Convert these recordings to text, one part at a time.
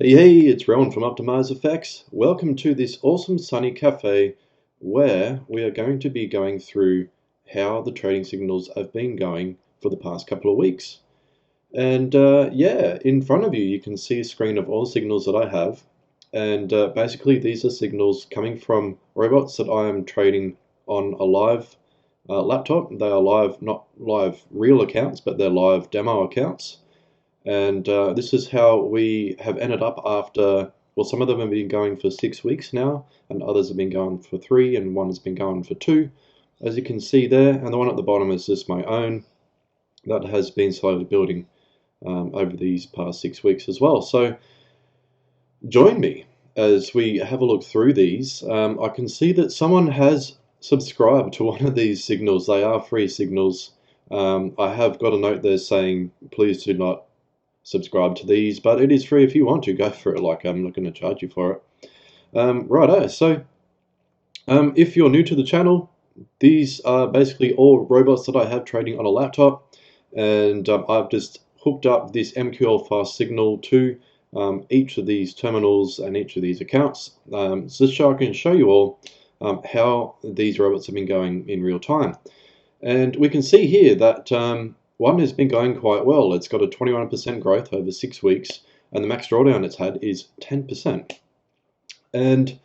Hey, it's Rowan from Optimize Effects. Welcome to this awesome sunny cafe where we are going to be going through how the trading signals have been going for the past couple of weeks. And yeah, in front of you, you can see a screen of all the signals that I have. And basically, these are signals coming from robots that I am trading on a live laptop. They are live, not live real accounts, but they're live demo accounts. And this is how we have ended up after, well, some of them have been going for 6 weeks now, and others have been going for 3, and one has been going for 2, as you can see there. And the one at the bottom is just my own that has been slowly building over these past 6 weeks as well. So join me as we have a look through these. I can see that someone has subscribed to one of these signals. They are free signals. I have got a note there saying, please do not subscribe to these, but it is free if you want to. Go for it. Like, I'm not going to charge you for it. Righto, so if you're new to the channel, these are basically all robots that I have trading on a laptop, and I've just hooked up this MQL4 signal to each of these terminals and each of these accounts, so I can show you all how these robots have been going in real time. And we can see here that one has been going quite well. It's got a 21% growth over 6 weeks, and the max drawdown it's had is 10%. And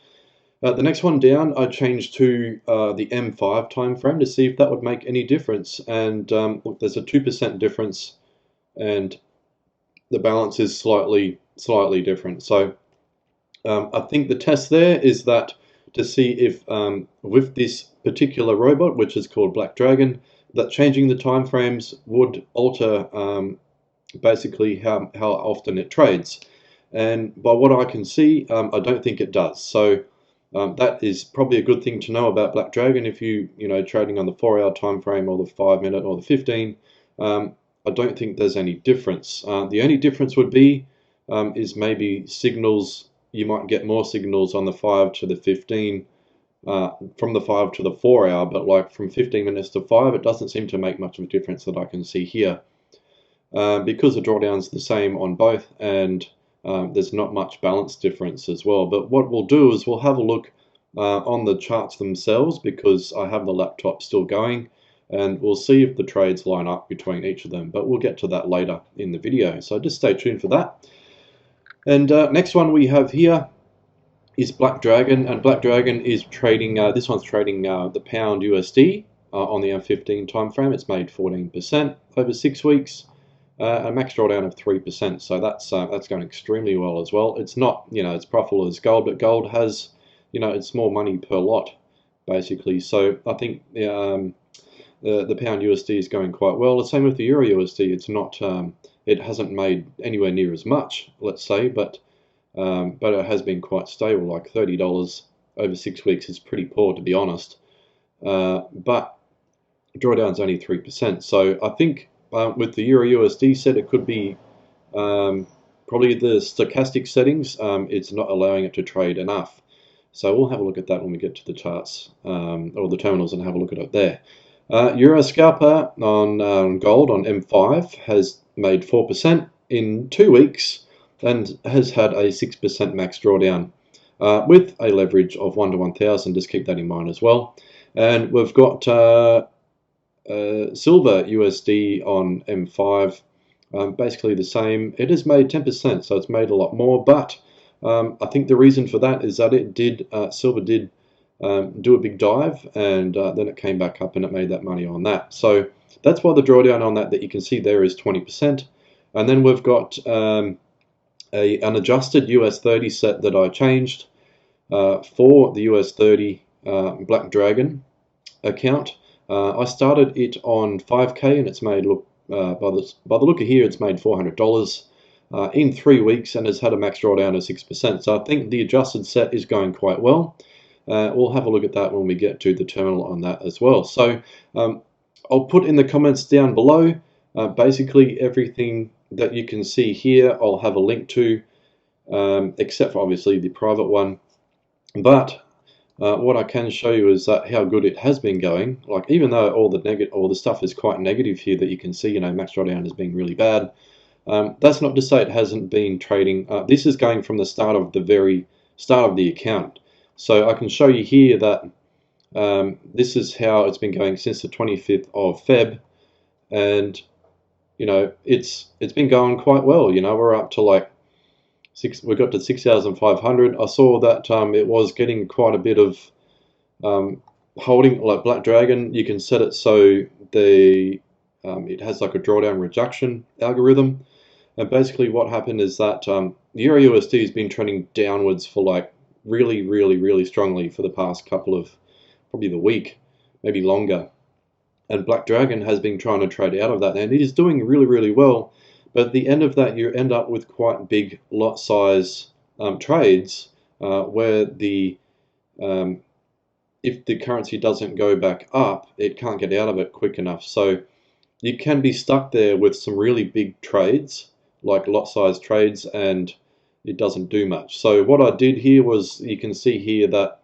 the next one down, I changed to the M5 time frame to see if that would make any difference. And look, there's a 2% difference, and the balance is slightly different. So I think the test there is that to see if with this particular robot, which is called Black Dragon, that changing the time frames would alter basically how often it trades. And by what I can see, I don't think it does. So that is probably a good thing to know about Black Dragon. If you trading on the 4-hour time frame or the 5-minute or the 15, I don't think there's any difference. The only difference would be is maybe signals. You might get more signals on the 5 to the 15 from the 5 to the 4-hour, but like from 15 minutes to 5, it doesn't seem to make much of a difference that I can see here. Because the drawdown's the same on both, and there's not much balance difference as well. But what we'll do is we'll have a look on the charts themselves, because I have the laptop still going, and we'll see if the trades line up between each of them. But we'll get to that later in the video, so just stay tuned for that. And next one we have here is Black Dragon, and Black Dragon is trading, this one's trading the pound USD on the M15 time frame. It's made 14% over 6 weeks, a max drawdown of 3%, so that's going extremely well as well. It's not, it's profitable as gold, but gold has, it's more money per lot, basically. So I think the pound USD is going quite well. The same with the Euro USD. It's not, it hasn't made anywhere near as much, let's say, but it has been quite stable. Like $30 over 6 weeks is pretty poor, to be honest. But drawdown's only 3%. So I think with the Euro USD set, it could be probably the stochastic settings. It's not allowing it to trade enough. So we'll have a look at that when we get to the charts or the terminals and have a look at it there. Euro Scalper on gold on M5 has made 4% in 2 weeks and has had a 6% max drawdown with a leverage of 1 to 1,000. Just keep that in mind as well. And we've got Silver USD on M5, basically the same. It has made 10%, so it's made a lot more, but I think the reason for that is that it did, Silver did do a big dive, and then it came back up and it made that money on that. So that's why the drawdown on that you can see there is 20%. And then we've got an adjusted US 30 set that I changed for the US 30 Black Dragon account. I started it on 5K, and it's made, look, by the look of here, it's made $400 in 3 weeks and has had a max drawdown of 6%. So I think the adjusted set is going quite well. We'll have a look at that when we get to the terminal on that as well. So I'll put in the comments down below basically everything that you can see here. I'll have a link to, except for obviously the private one. But what I can show you is that how good it has been going. Like, even though all the stuff is quite negative here that you can see, max drawdown has been really bad. That's not to say it hasn't been trading. This is going from the start of the very start of the account. So I can show you here that this is how it's been going since the 25th of Feb, and it's been going quite well. We're up to like we got to 6,500. I saw that it was getting quite a bit of holding, like Black Dragon. You can set it so it has like a drawdown reduction algorithm, and basically what happened is that Euro USD has been trending downwards for like really strongly for the past couple of, probably the week, maybe longer. And Black Dragon has been trying to trade out of that, and it is doing really well. But at the end of that, you end up with quite big lot size trades where if the currency doesn't go back up, it can't get out of it quick enough. So you can be stuck there with some really big trades, like lot size trades, and it doesn't do much. So what I did here was, you can see here that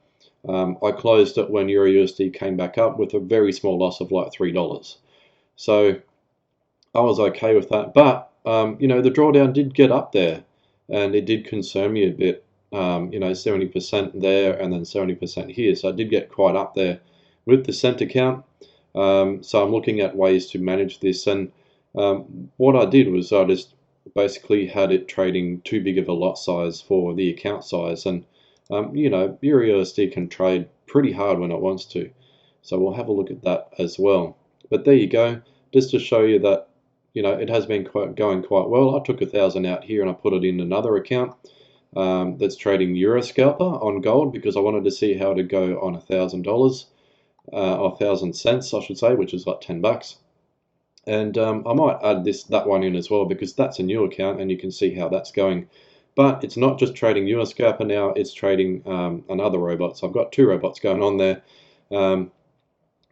I closed it when Euro USD came back up with a very small loss of like $3. So I was okay with that. But the drawdown did get up there, and it did concern me a bit. 70% there and then 70% here. So I did get quite up there with the cent account. So I'm looking at ways to manage this. And what I did was I just basically had it trading too big of a lot size for the account size. And Euro USD can trade pretty hard when it wants to. So we'll have a look at that as well. But there you go, just to show you that it has been going quite well. I took 1,000 out here and I put it in another account that's trading Euro Scalper on gold, because I wanted to see how to go on $1,000 or 1,000 cents, I should say, which is like $10. And I might add that one in as well, because that's a new account and you can see how that's going. But it's not just trading Euro Scalper now, it's trading another robot. So I've got two robots going on there.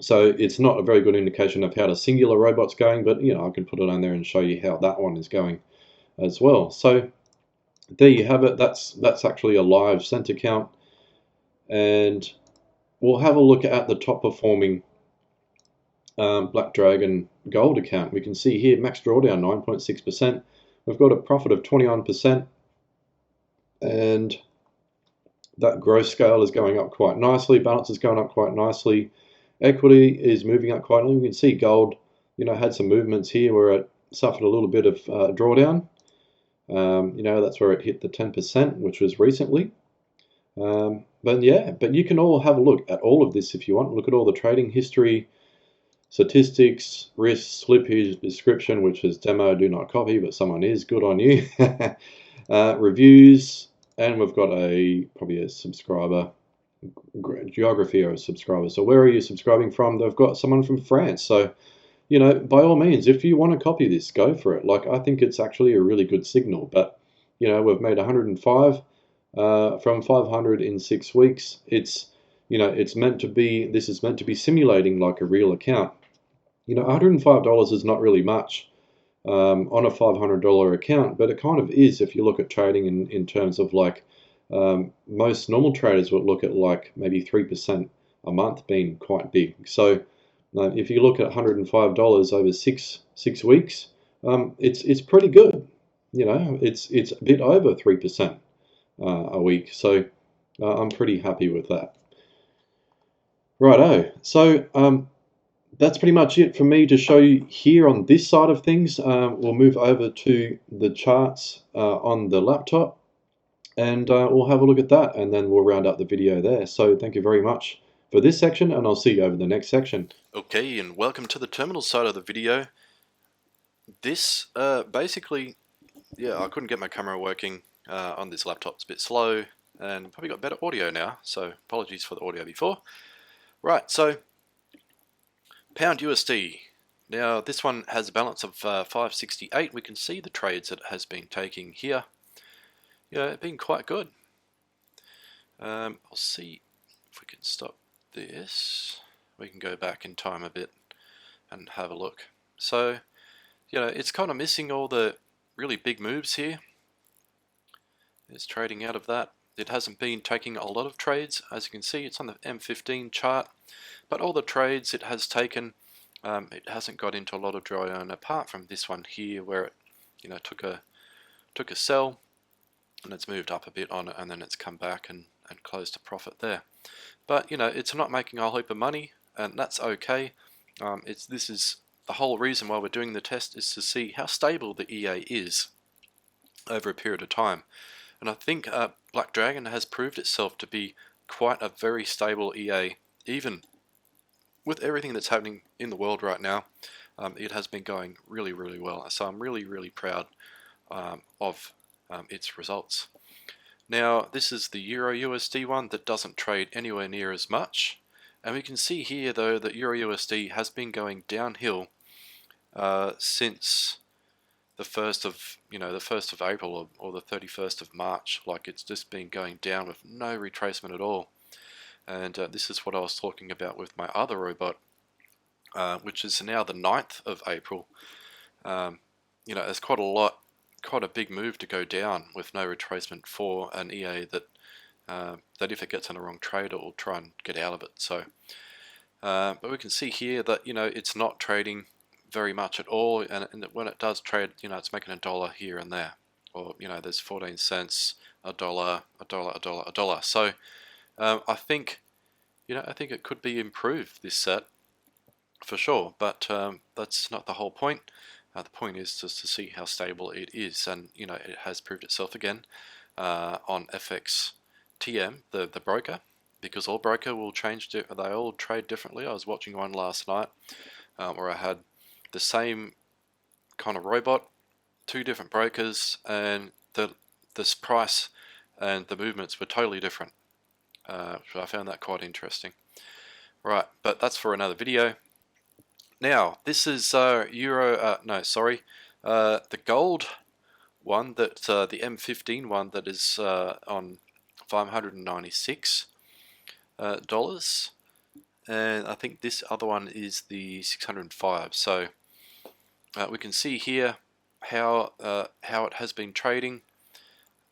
So it's not a very good indication of how the singular robot's going, but I can put it on there and show you how that one is going as well. So there you have it. That's actually a live cent account, and we'll have a look at the top performing Black Dragon gold account. We can see here max drawdown 9.6%. We've got a profit of 21%, and that gross scale is going up quite nicely. Balance is going up quite nicely. Equity is moving up quite nicely. You can see gold, had some movements here where it suffered a little bit of drawdown. That's where it hit the 10%, which was recently. But you can all have a look at all of this if you want. Look at all the trading history, statistics, risk, slippage, description, which is demo, do not copy, but someone is, good on you. Reviews, and we've got probably a subscriber, geography or a subscriber. So where are you subscribing from? They've got someone from France. So by all means, if you want to copy this, go for it. Like, I think it's actually a really good signal. But we've made 105 from 500 in 6 weeks. It's it's meant to be. This is meant to be simulating like a real account. $105 is not really much on a $500 account, but it kind of is if you look at trading in terms of like most normal traders would look at like maybe 3% a month being quite big. So if you look at $105 over six weeks, it's pretty good. It's a bit over 3% a week. So I'm pretty happy with that. Righto. So that's pretty much it for me to show you here on this side of things. We'll move over to the charts on the laptop, and we'll have a look at that, and then we'll round up the video there. So thank you very much for this section, and I'll see you over the next section. Okay, and welcome to the terminal side of the video. This basically, I couldn't get my camera working on this laptop. It's a bit slow, and probably got better audio now, so apologies for the audio before. Right, so pound USD. Now this one has a balance of 568. We can see the trades it has been taking here. It's been quite good. I'll see if we can stop this. We can go back in time a bit and have a look. So it's kind of missing all the really big moves here. It's trading out of that. It hasn't been taking a lot of trades. As you can see, it's on the M15 chart, but all the trades it has taken, it hasn't got into a lot of drawdown apart from this one here where it took a sell, and it's moved up a bit on it, and then it's come back and closed a profit there. But it's not making a whole heap of money, and that's okay. This is the whole reason why we're doing the test, is to see how stable the EA is over a period of time. And I think Black Dragon has proved itself to be quite a very stable EA, even with everything that's happening in the world right now. It has been going really, really well. So I'm really, really proud of its results. Now, this is the Euro USD one that doesn't trade anywhere near as much. And we can see here, though, that Euro USD has been going downhill since the 1st of April or the 31st of March. Like, it's just been going down with no retracement at all. And this is what I was talking about with my other robot, which is now the 9th of April. It's quite a big move to go down with no retracement for an EA that if it gets in the wrong trade, it will try and get out of it. So, but we can see here that it's not trading very much at all, and when it does trade, it's making $1 here and there, or there's 14 cents, $1, $1. So I think it could be improved, this set, for sure, but that's not the whole point. The point is just to see how stable it is, and it has proved itself again on FXTM, the broker, because all broker will change. They all trade differently. I was watching one last night where I had the same kind of robot, two different brokers, and this price and the movements were totally different. So I found that quite interesting. Right, but that's for another video. Now, this is the gold one, that the M15 one that is on $596, and I think this other one is the 605. So we can see here how it has been trading,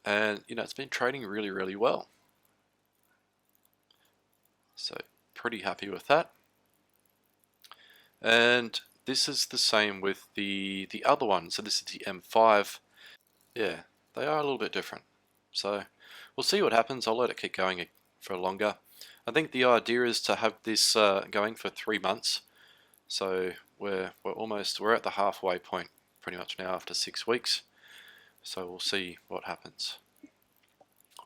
and it's been trading really, really well. So pretty happy with that. And this is the same with the other one. So this is the M5. Yeah, they are a little bit different. So we'll see what happens. I'll let it keep going for longer. I think the idea is to have this going for 3 months. So we're at the halfway point pretty much now after 6 weeks. So we'll see what happens.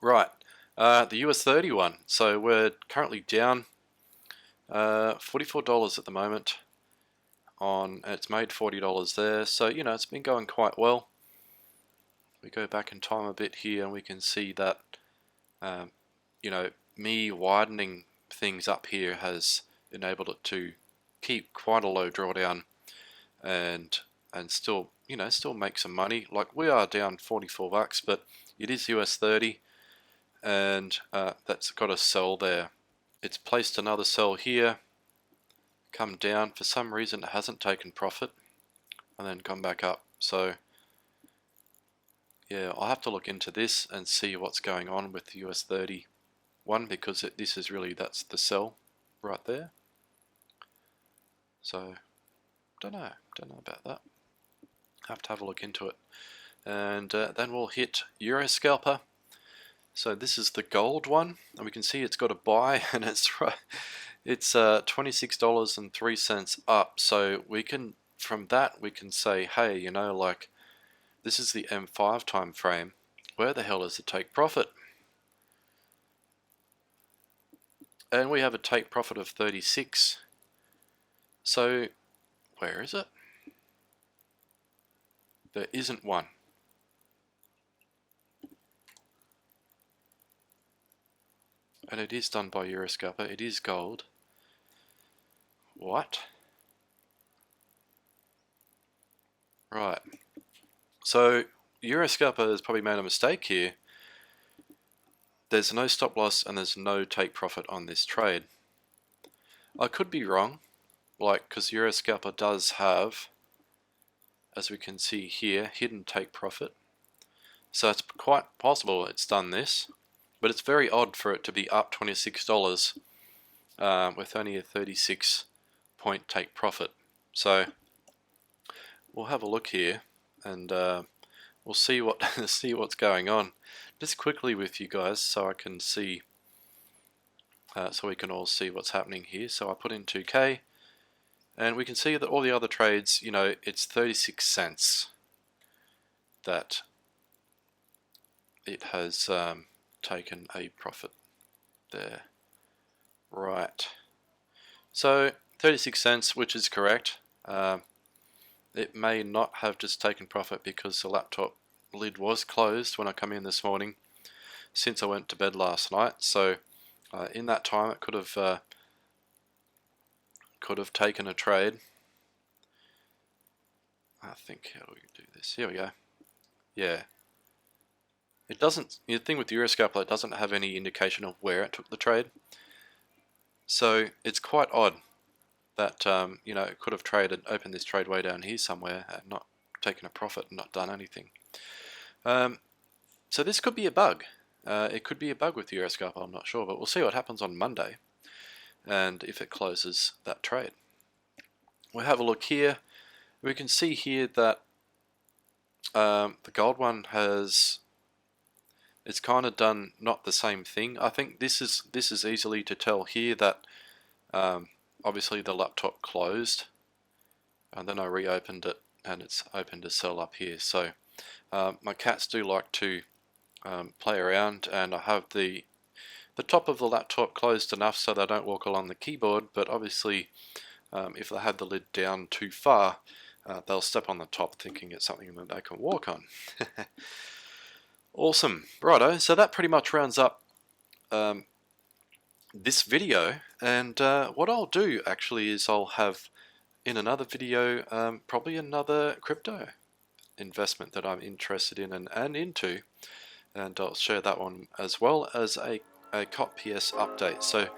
Right, the US 30 one. So we're currently down $44 at the moment. It's made $40 there, so it's been going quite well. We go back in time a bit here, and we can see that me widening things up here has enabled it to keep quite a low drawdown and still make some money. Like, we are down $44, but it is US 30, and that's got a sell there. It's placed another sell here, come down. For some reason it hasn't taken profit, and then come back up. So yeah, I'll have to look into this and see what's going on with the US 30 one, because that's the sell right there. So don't know about that. Have to have a look into it. And then we'll hit Euro Scalper. So this is the gold one, and we can see it's got a buy, and it's $26.03 up. So from that we can say, hey, like, this is the M5 time frame. Where the hell is the take profit? And we have a take profit of 36. So where is it? There isn't one. And it is done by Euroscalper. It is gold. What? Right. So Euroscalper has probably made a mistake here. There's no stop loss and there's no take profit on this trade. I could be wrong, because Euroscalper does have, as we can see here, hidden take profit. So it's quite possible it's done this, but it's very odd for it to be up $26 with only a 36 point take profit. So we'll have a look here and we'll see what see what's going on. Just quickly with you guys, so I can see, so we can all see what's happening here. So I put in 2K, and we can see that all the other trades, you know, it's 36 cents that it has taken a profit there. Right. So 36 cents, which is correct. It may not have just taken profit because the laptop lid was closed when I come in this morning since I went to bed last night. So in that time it could have taken a trade. I think, how do we do this? Here we go. Yeah. It doesn't, the thing with the Euroscope, it doesn't have any indication of where it took the trade. So it's quite odd that, you know, it could have traded, opened this trade way down here somewhere and not taken a profit and not done anything. So this could be a bug. It could be a bug with the Euroscope, I'm not sure, but we'll see what happens on Monday and if it closes that trade. We'll have a look here. We can see here that the gold one has, it's kind of done not the same thing. I think this is easily to tell here that obviously the laptop closed and then I reopened it and it's opened a sell up here. So my cats do like to play around, and I have the top of the laptop closed enough so they don't walk along the keyboard, but obviously if they have the lid down too far, they'll step on the top thinking it's something that they can walk on. Awesome. Righto, so that pretty much rounds up this video, and what I'll do actually is I'll have in another video probably another crypto investment that I'm interested in and into, and I'll share that one as well as a COP PS update. So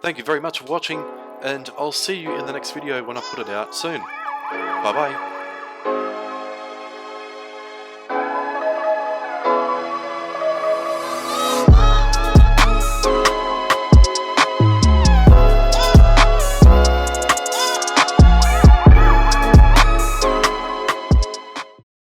thank you very much for watching, and I'll see you in the next video when I put it out soon. Bye bye.